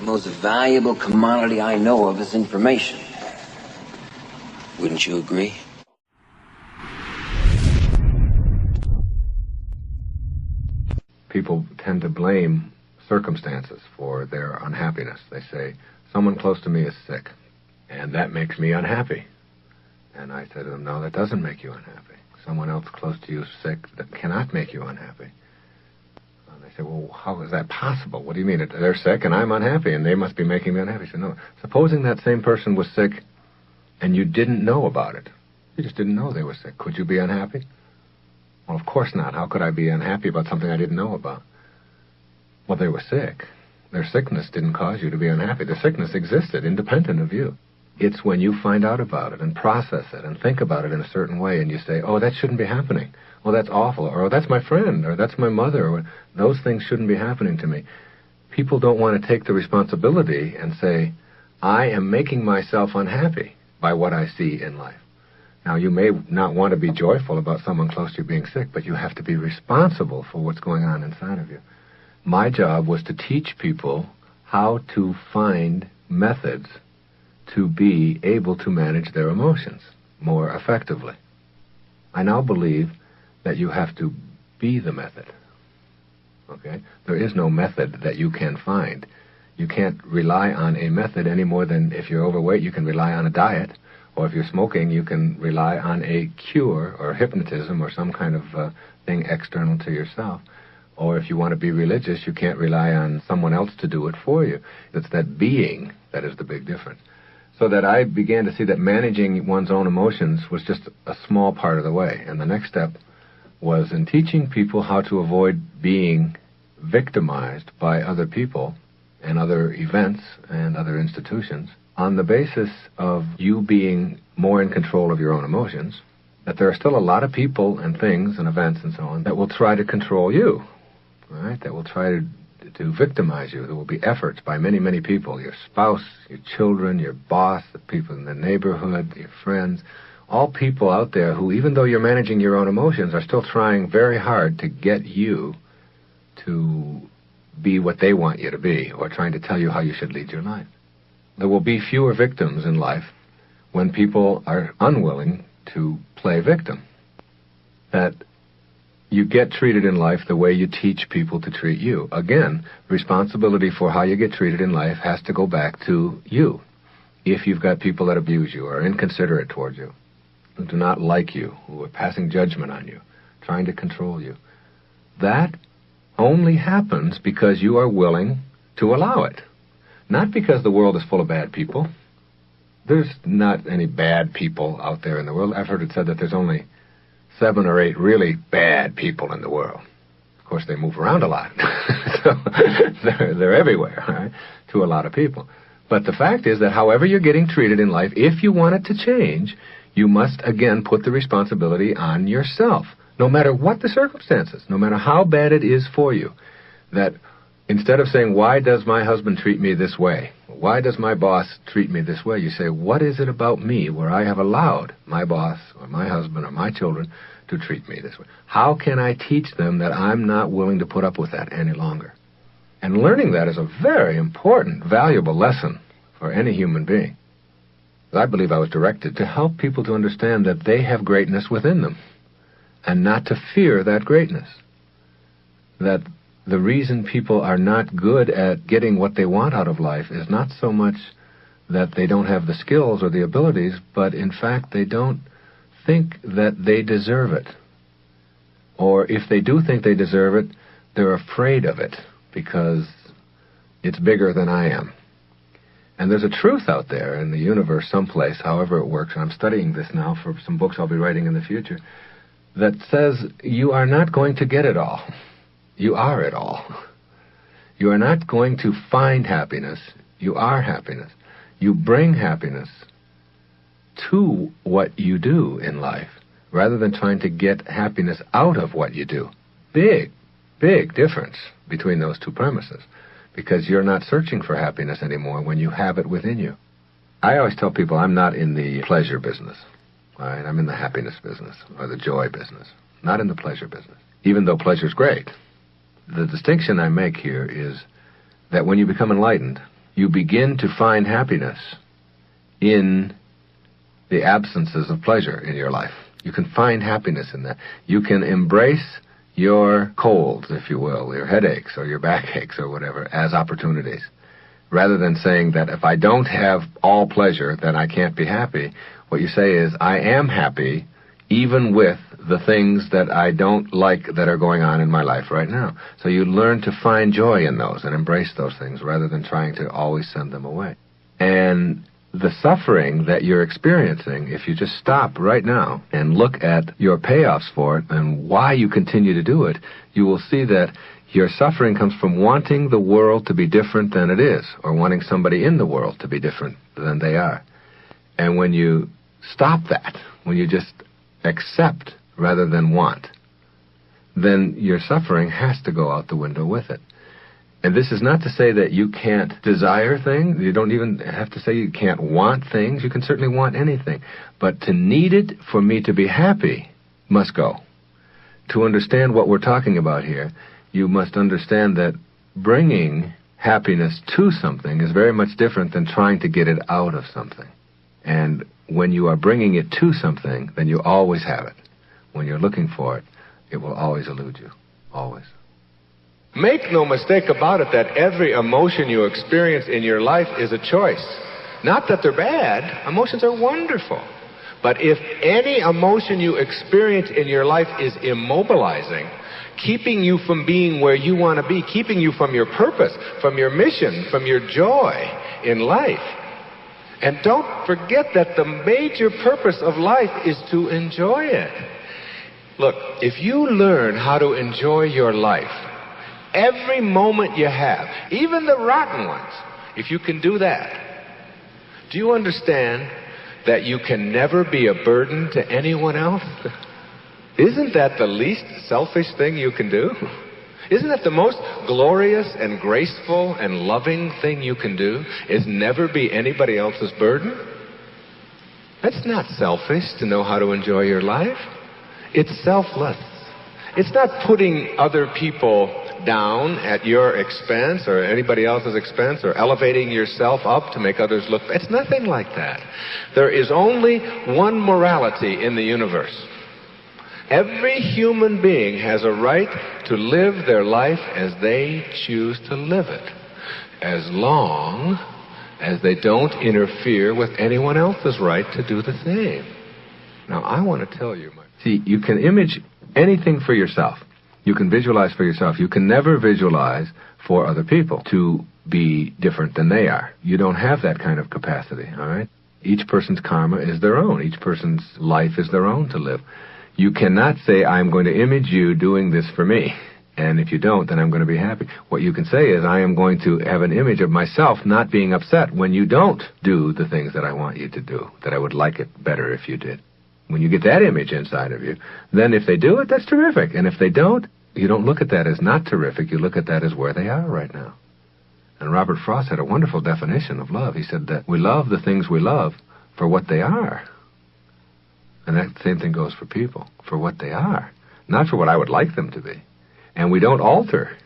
most valuable commodity I know of is information. Wouldn't you agree? People tend to blame circumstances for their unhappiness. They say, someone close to me is sick, and that makes me unhappy. And I say to them, no, that doesn't make you unhappy. Someone else close to you is sick, that cannot make you unhappy. And they say, well, how is that possible? What do you mean? They're sick and I'm unhappy, and they must be making me unhappy. I said, no. Supposing that same person was sick and you didn't know about it. You just didn't know they were sick. Could you be unhappy? Well, of course not. How could I be unhappy about something I didn't know about? Well, they were sick. Their sickness didn't cause you to be unhappy. Their sickness existed independent of you. It's when you find out about it and process it and think about it in a certain way and you say, oh, that shouldn't be happening. Oh, that's awful. Or oh, that's my friend. Or that's my mother. Or those things shouldn't be happening to me. People don't want to take the responsibility and say, I am making myself unhappy by what I see in life. Now, you may not want to be joyful about someone close to you being sick, but you have to be responsible for what's going on inside of you. My job was to teach people how to find methods to be able to manage their emotions more effectively. I now believe that you have to be the method. Okay? There is no method that you can find. You can't rely on a method any more than if you're overweight, you can rely on a diet. Or if you're smoking, you can rely on a cure or hypnotism or some kind of thing external to yourself. Or if you want to be religious, you can't rely on someone else to do it for you. It's that being that is the big difference. So that I began to see that managing one's own emotions was just a small part of the way. And the next step was in teaching people how to avoid being victimized by other people and other events and other institutions on the basis of you being more in control of your own emotions, that there are still a lot of people and things and events and so on that will try to control you, right? That will try to victimize you. There will be efforts by many, many people, your spouse, your children, your boss, the people in the neighborhood, your friends, all people out there who, even though you're managing your own emotions, are still trying very hard to get you to be what they want you to be, or trying to tell you how you should lead your life. There will be fewer victims in life when people are unwilling to play victim. That you get treated in life the way you teach people to treat you. Again, responsibility for how you get treated in life has to go back to you. If you've got people that abuse you, or are inconsiderate towards you, who do not like you, who are passing judgment on you, trying to control you, that only happens because you are willing to allow it. Not because the world is full of bad people. There's not any bad people out there in the world. I've heard it said that there's only 7 or 8 really bad people in the world. Of course, they move around a lot. So they're everywhere, right, to a lot of people. But the fact is that however you're getting treated in life, if you want it to change, you must, again, put the responsibility on yourself. No matter what the circumstances, no matter how bad it is for you, that instead of saying, why does my husband treat me this way? Why does my boss treat me this way? You say, what is it about me where I have allowed my boss or my husband or my children to treat me this way? How can I teach them that I'm not willing to put up with that any longer? And learning that is a very important, valuable lesson for any human being. I believe I was directed to help people to understand that they have greatness within them and not to fear that greatness. That the reason people are not good at getting what they want out of life is not so much that they don't have the skills or the abilities, but in fact they don't think that they deserve it. Or if they do think they deserve it, they're afraid of it because it's bigger than I am. And there's a truth out there in the universe someplace, however it works, and I'm studying this now for some books I'll be writing in the future, that says you are not going to get it all. You are it all. You are not going to find happiness. You are happiness. You bring happiness to what you do in life, rather than trying to get happiness out of what you do. Big, big difference between those two premises, because you're not searching for happiness anymore when you have it within you. I always tell people I'm not in the pleasure business. All right? I'm in the happiness business, or the joy business, not in the pleasure business, even though pleasure's great. The distinction I make here is that when you become enlightened, you begin to find happiness in the absences of pleasure in your life. You can find happiness in that. You can embrace your colds, if you will, your headaches or your backaches or whatever, as opportunities. Rather than saying that if I don't have all pleasure, then I can't be happy, what you say is, I am happy even with the things that I don't like that are going on in my life right now. So you learn to find joy in those and embrace those things rather than trying to always send them away. And the suffering that you're experiencing, if you just stop right now and look at your payoffs for it and why you continue to do it, you will see that your suffering comes from wanting the world to be different than it is, or wanting somebody in the world to be different than they are. And when you stop that, when you just accept rather than want, then your suffering has to go out the window with it. And this is not to say that you can't desire things. You don't even have to say you can't want things. You can certainly want anything. But to need it for me to be happy must go. To understand what we're talking about here, you must understand that bringing happiness to something is very much different than trying to get it out of something. And when you are bringing it to something, then you always have it. When you're looking for it, it will always elude you. Always. Make no mistake about it that every emotion you experience in your life is a choice. Not that they're bad. Emotions are wonderful. But if any emotion you experience in your life is immobilizing, keeping you from being where you want to be, keeping you from your purpose, from your mission, from your joy in life. And don't forget that the major purpose of life is to enjoy it. Look, if you learn how to enjoy your life, every moment you have, even the rotten ones, if you can do that, do you understand that you can never be a burden to anyone else? Isn't that the least selfish thing you can do? Isn't that the most glorious and graceful and loving thing you can do, is never be anybody else's burden? That's not selfish to know how to enjoy your life. It's selfless. It's not putting other people down at your expense or anybody else's expense or elevating yourself up to make others look. It's nothing like that. There is only one morality in the universe. Every human being has a right to live their life as they choose to live it, as long as they don't interfere with anyone else's right to do the same. Now, I want to tell you, see, you can image anything for yourself. You can visualize for yourself. You can never visualize for other people to be different than they are. You don't have that kind of capacity, all right? Each person's karma is their own. Each person's life is their own to live. You cannot say, I'm going to image you doing this for me, and if you don't, then I'm going to be happy. What you can say is, I am going to have an image of myself not being upset when you don't do the things that I want you to do, that I would like it better if you did. When you get that image inside of you, then if they do it, that's terrific. And if they don't, you don't look at that as not terrific. You look at that as where they are right now. And Robert Frost had a wonderful definition of love. He said that we love the things we love for what they are. And that same thing goes for people, for what they are, not for what I would like them to be. And we don't alter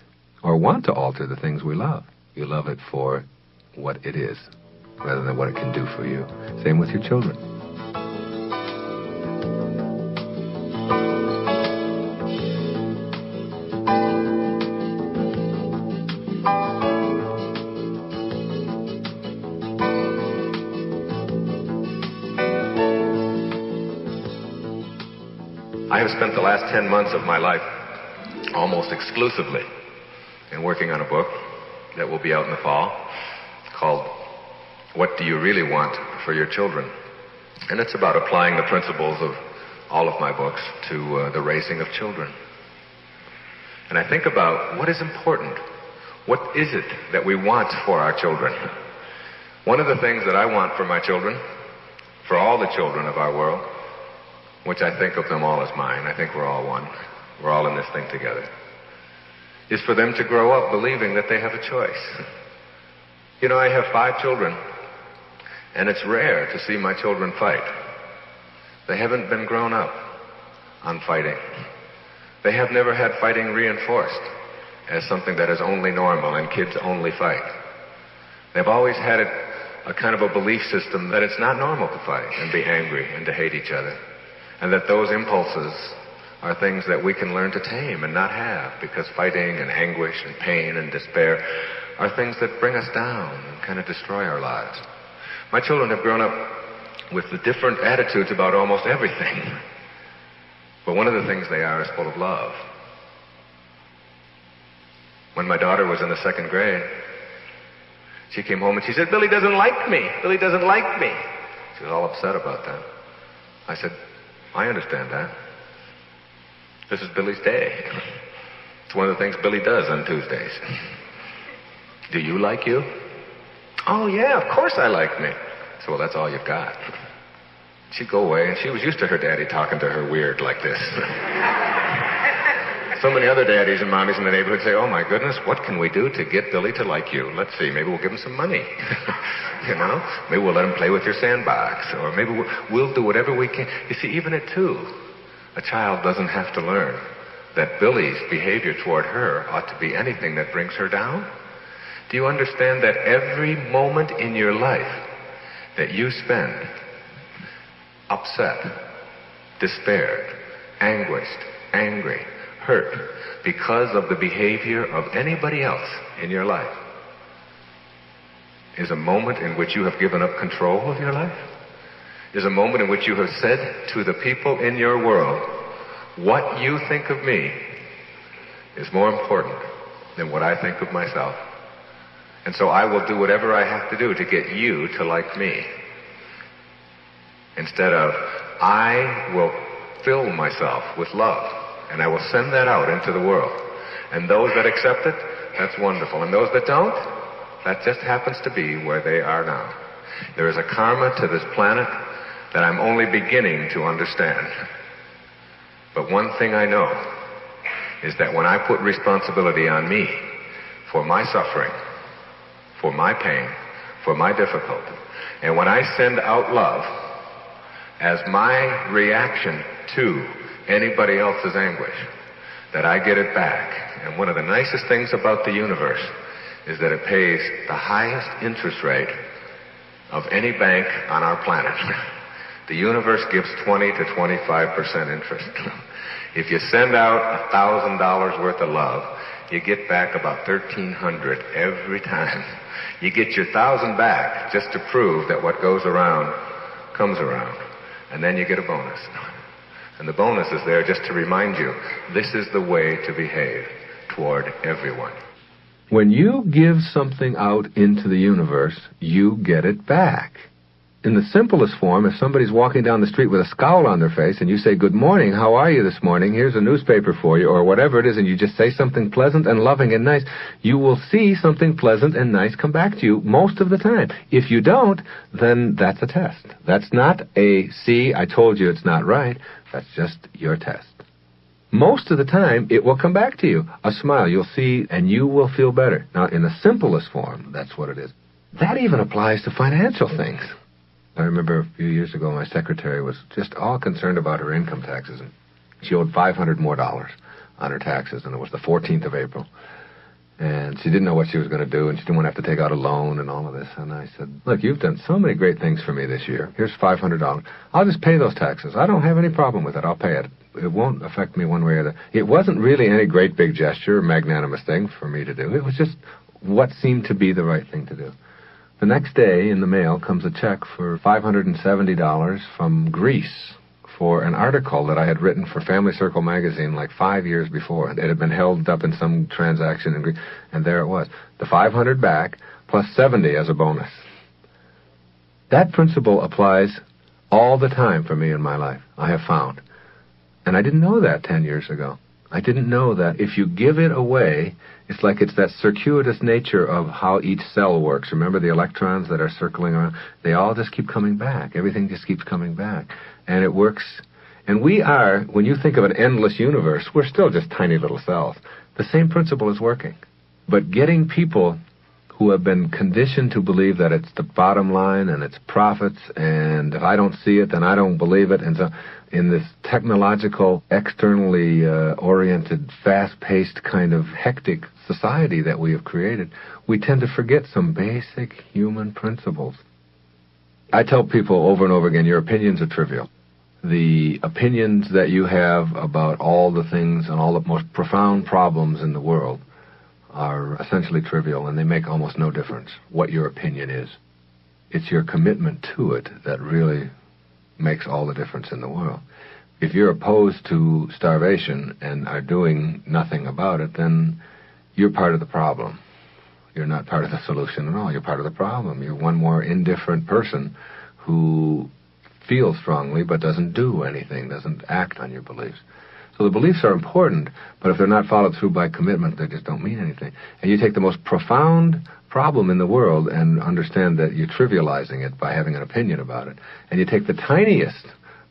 or want to alter the things we love. You love it for what it is, rather than what it can do for you. Same with your children. I have spent the last 10 months of my life almost exclusively in working on a book that will be out in the fall called What Do You Really Want for Your Children? And it's about applying the principles of all of my books to the raising of children. And I think about what is important. What is it that we want for our children? One of the things that I want for my children, for all the children of our world, which I think of them all as mine, I think we're all one, we're all in this thing together, is for them to grow up believing that they have a choice. You know, I have 5 children, and it's rare to see my children fight. They haven't been grown up on fighting. They have never had fighting reinforced as something that is only normal and kids only fight. They've always had a kind of a belief system that it's not normal to fight and be angry and to hate each other, and that those impulses are things that we can learn to tame and not have, because fighting and anguish and pain and despair are things that bring us down and kind of destroy our lives. My children have grown up with the different attitudes about almost everything. But one of the things they are is full of love. When my daughter was in the 2nd grade, she came home and she said, "Billy doesn't like me. Billy doesn't like me." She was all upset about that. I said, "I understand that. This is Billy's day. It's one of the things Billy does on Tuesdays. Do you like you?" "Oh, yeah, of course I like me." I said, "Well, that's all you've got." She'd go away, and she was used to her daddy talking to her weird like this. So many other daddies and mommies in the neighborhood say, "Oh, my goodness, what can we do to get Billy to like you? Let's see, maybe we'll give him some money. You know, maybe we'll let him play with your sandbox, or maybe we'll do whatever we can." You see, even at 2, a child doesn't have to learn that Billy's behavior toward her ought to be anything that brings her down. Do you understand that every moment in your life that you spend upset, despaired, anguished, angry, hurt because of the behavior of anybody else in your life is a moment in which you have given up control of your life? Is a moment in which you have said to the people in your world, "What you think of me is more important than what I think of myself. And so I will do whatever I have to do to get you to like me." Instead of, I will fill myself with love, and I will send that out into the world. And those that accept it, that's wonderful. And those that don't, that just happens to be where they are now. There is a karma to this planet that I'm only beginning to understand. But one thing I know is that when I put responsibility on me for my suffering, for my pain, for my difficulty, and when I send out love as my reaction to anybody else's anguish, that I get it back. And one of the nicest things about the universe is that it pays the highest interest rate of any bank on our planet. The universe gives 20 to 25% interest. If you send out $1,000 worth of love, you get back about $1,300 every time. You get your 1,000 back just to prove that what goes around comes around. And then you get a bonus. And the bonus is there just to remind you, this is the way to behave toward everyone. When you give something out into the universe, you get it back. In the simplest form, if somebody's walking down the street with a scowl on their face and you say, "Good morning, how are you this morning? Here's a newspaper for you," or whatever it is, and you just say something pleasant and loving and nice, you will see something pleasant and nice come back to you most of the time. If you don't, then that's a test. That's not a, "See, I told you it's not right." That's just your test. Most of the time, it will come back to you. A smile, you'll see, and you will feel better. Now, in the simplest form, that's what it is. That even applies to financial things. I remember a few years ago, my secretary was just all concerned about her income taxes, and she owed $500 more on her taxes, and it was the 14th of April. And she didn't know what she was going to do, and she didn't want to have to take out a loan and all of this. And I said, "Look, you've done so many great things for me this year. Here's $500. I'll just pay those taxes. I don't have any problem with it. I'll pay it. It won't affect me one way or the other." It wasn't really any great big gesture or magnanimous thing for me to do. It was just what seemed to be the right thing to do. The next day, in the mail, comes a check for $570 from Greece for an article that I had written for Family Circle magazine like 5 years before. It had been held up in some transaction in Greece, and there it was. The $500 back, plus $70 as a bonus. That principle applies all the time for me in my life, I have found. And I didn't know that 10 years ago. I didn't know that if you give it away, it's like it's that circuitous nature of how each cell works. Remember the electrons that are circling around? They all just keep coming back. Everything just keeps coming back. And it works. And we are, when you think of an endless universe, we're still just tiny little cells. The same principle is working. But getting people who have been conditioned to believe that it's the bottom line and it's profits, and if I don't see it, then I don't believe it. And so in this technological, externally oriented, fast-paced kind of hectic society that we have created, we tend to forget some basic human principles. I tell people over and over again, your opinions are trivial. The opinions that you have about all the things and all the most profound problems in the world are essentially trivial, and they make almost no difference what your opinion is. It's your commitment to it that really makes all the difference in the world. If you're opposed to starvation and are doing nothing about it, then you're part of the problem. You're not part of the solution at all. You're part of the problem. You're one more indifferent person who feels strongly but doesn't do anything, doesn't act on your beliefs. So the beliefs are important, but if they're not followed through by commitment, they just don't mean anything. And you take the most profound problem in the world and understand that you're trivializing it by having an opinion about it. And you take the tiniest,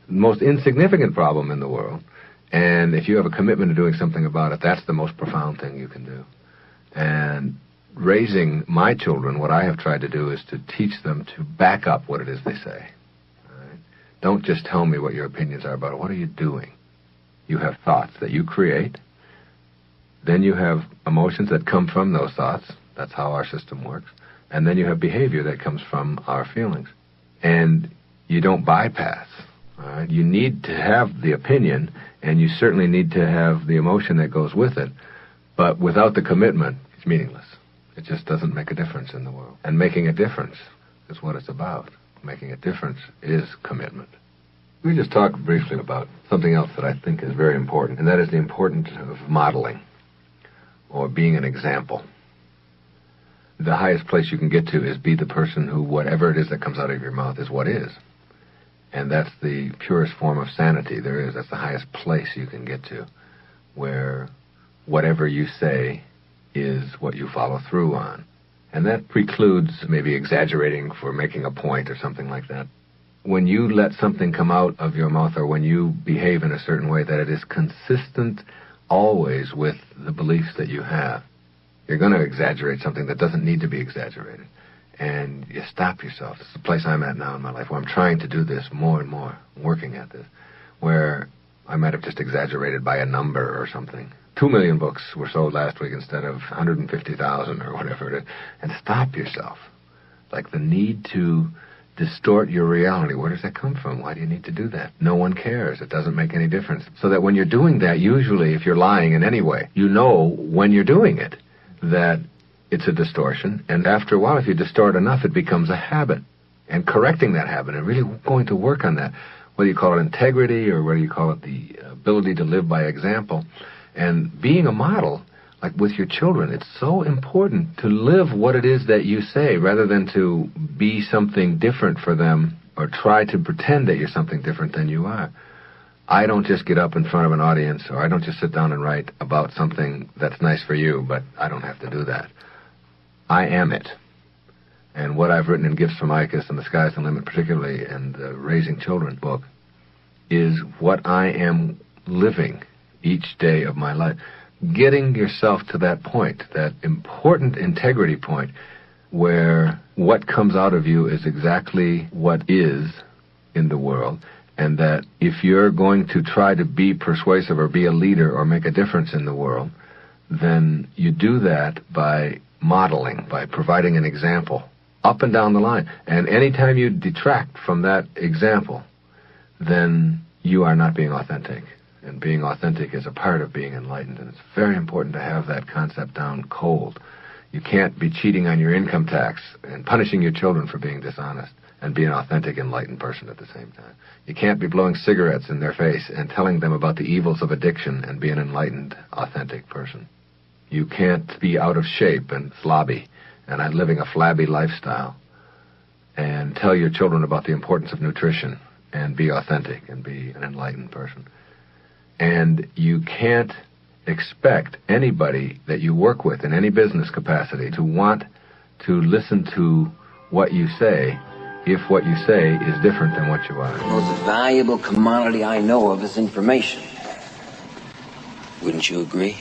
most insignificant problem in the world, and if you have a commitment to doing something about it, that's the most profound thing you can do. And raising my children, what I have tried to do is to teach them to back up what it is they say. All right? Don't just tell me what your opinions are about it. What are you doing? You have thoughts that you create. Then you have emotions that come from those thoughts. That's how our system works. And then you have behavior that comes from our feelings. And you don't bypass. All right? You need to have the opinion, and you certainly need to have the emotion that goes with it. But without the commitment, it's meaningless. It just doesn't make a difference in the world. And making a difference is what it's about. Making a difference is commitment. We just talked briefly about something else that I think is very important, and that is the importance of modeling, or being an example. The highest place you can get to is be the person who, whatever it is that comes out of your mouth is what is. And that's the purest form of sanity there is. That's the highest place you can get to, where whatever you say is what you follow through on. And that precludes maybe exaggerating for making a point or something like that. When you let something come out of your mouth, or when you behave in a certain way, that it is consistent always with the beliefs that you have, you're going to exaggerate something that doesn't need to be exaggerated. And you stop yourself. This is the place I'm at now in my life, where I'm trying to do this more and more, working at this, where I might have just exaggerated by a number or something. 2 million books were sold last week instead of 150,000 or whatever it is. And stop yourself. Like the need to distort your reality. Where does that come from? Why do you need to do that? No one cares. It doesn't make any difference. So that when you're doing that, usually if you're lying in any way, you know when you're doing it that it's a distortion. And after a while, if you distort enough, it becomes a habit. And correcting that habit and really going to work on that, whether you call it integrity or whether you call it the ability to live by example, and being a model, like with your children, it's so important to live what it is that you say rather than to be something different for them or try to pretend that you're something different than you are. I don't just get up in front of an audience, or I don't just sit down and write about something that's nice for you, but I don't have to do that. I am it. And what I've written in Gifts from Icus and The Sky's the Limit, particularly in the Raising Children book, is what I am living each day of my life. Getting yourself to that point, that important integrity point, where what comes out of you is exactly what is in the world, and that if you're going to try to be persuasive or be a leader or make a difference in the world, then you do that by modeling, by providing an example up and down the line. And anytime you detract from that example, then you are not being authentic. And being authentic is a part of being enlightened, and it's very important to have that concept down cold. You can't be cheating on your income tax and punishing your children for being dishonest and be an authentic, enlightened person at the same time. You can't be blowing cigarettes in their face and telling them about the evils of addiction and be an enlightened, authentic person. You can't be out of shape and slobby and living a flabby lifestyle and tell your children about the importance of nutrition and be authentic and be an enlightened person. And you can't expect anybody that you work with in any business capacity to want to listen to what you say if what you say is different than what you are. The most valuable commodity I know of is information. Wouldn't you agree?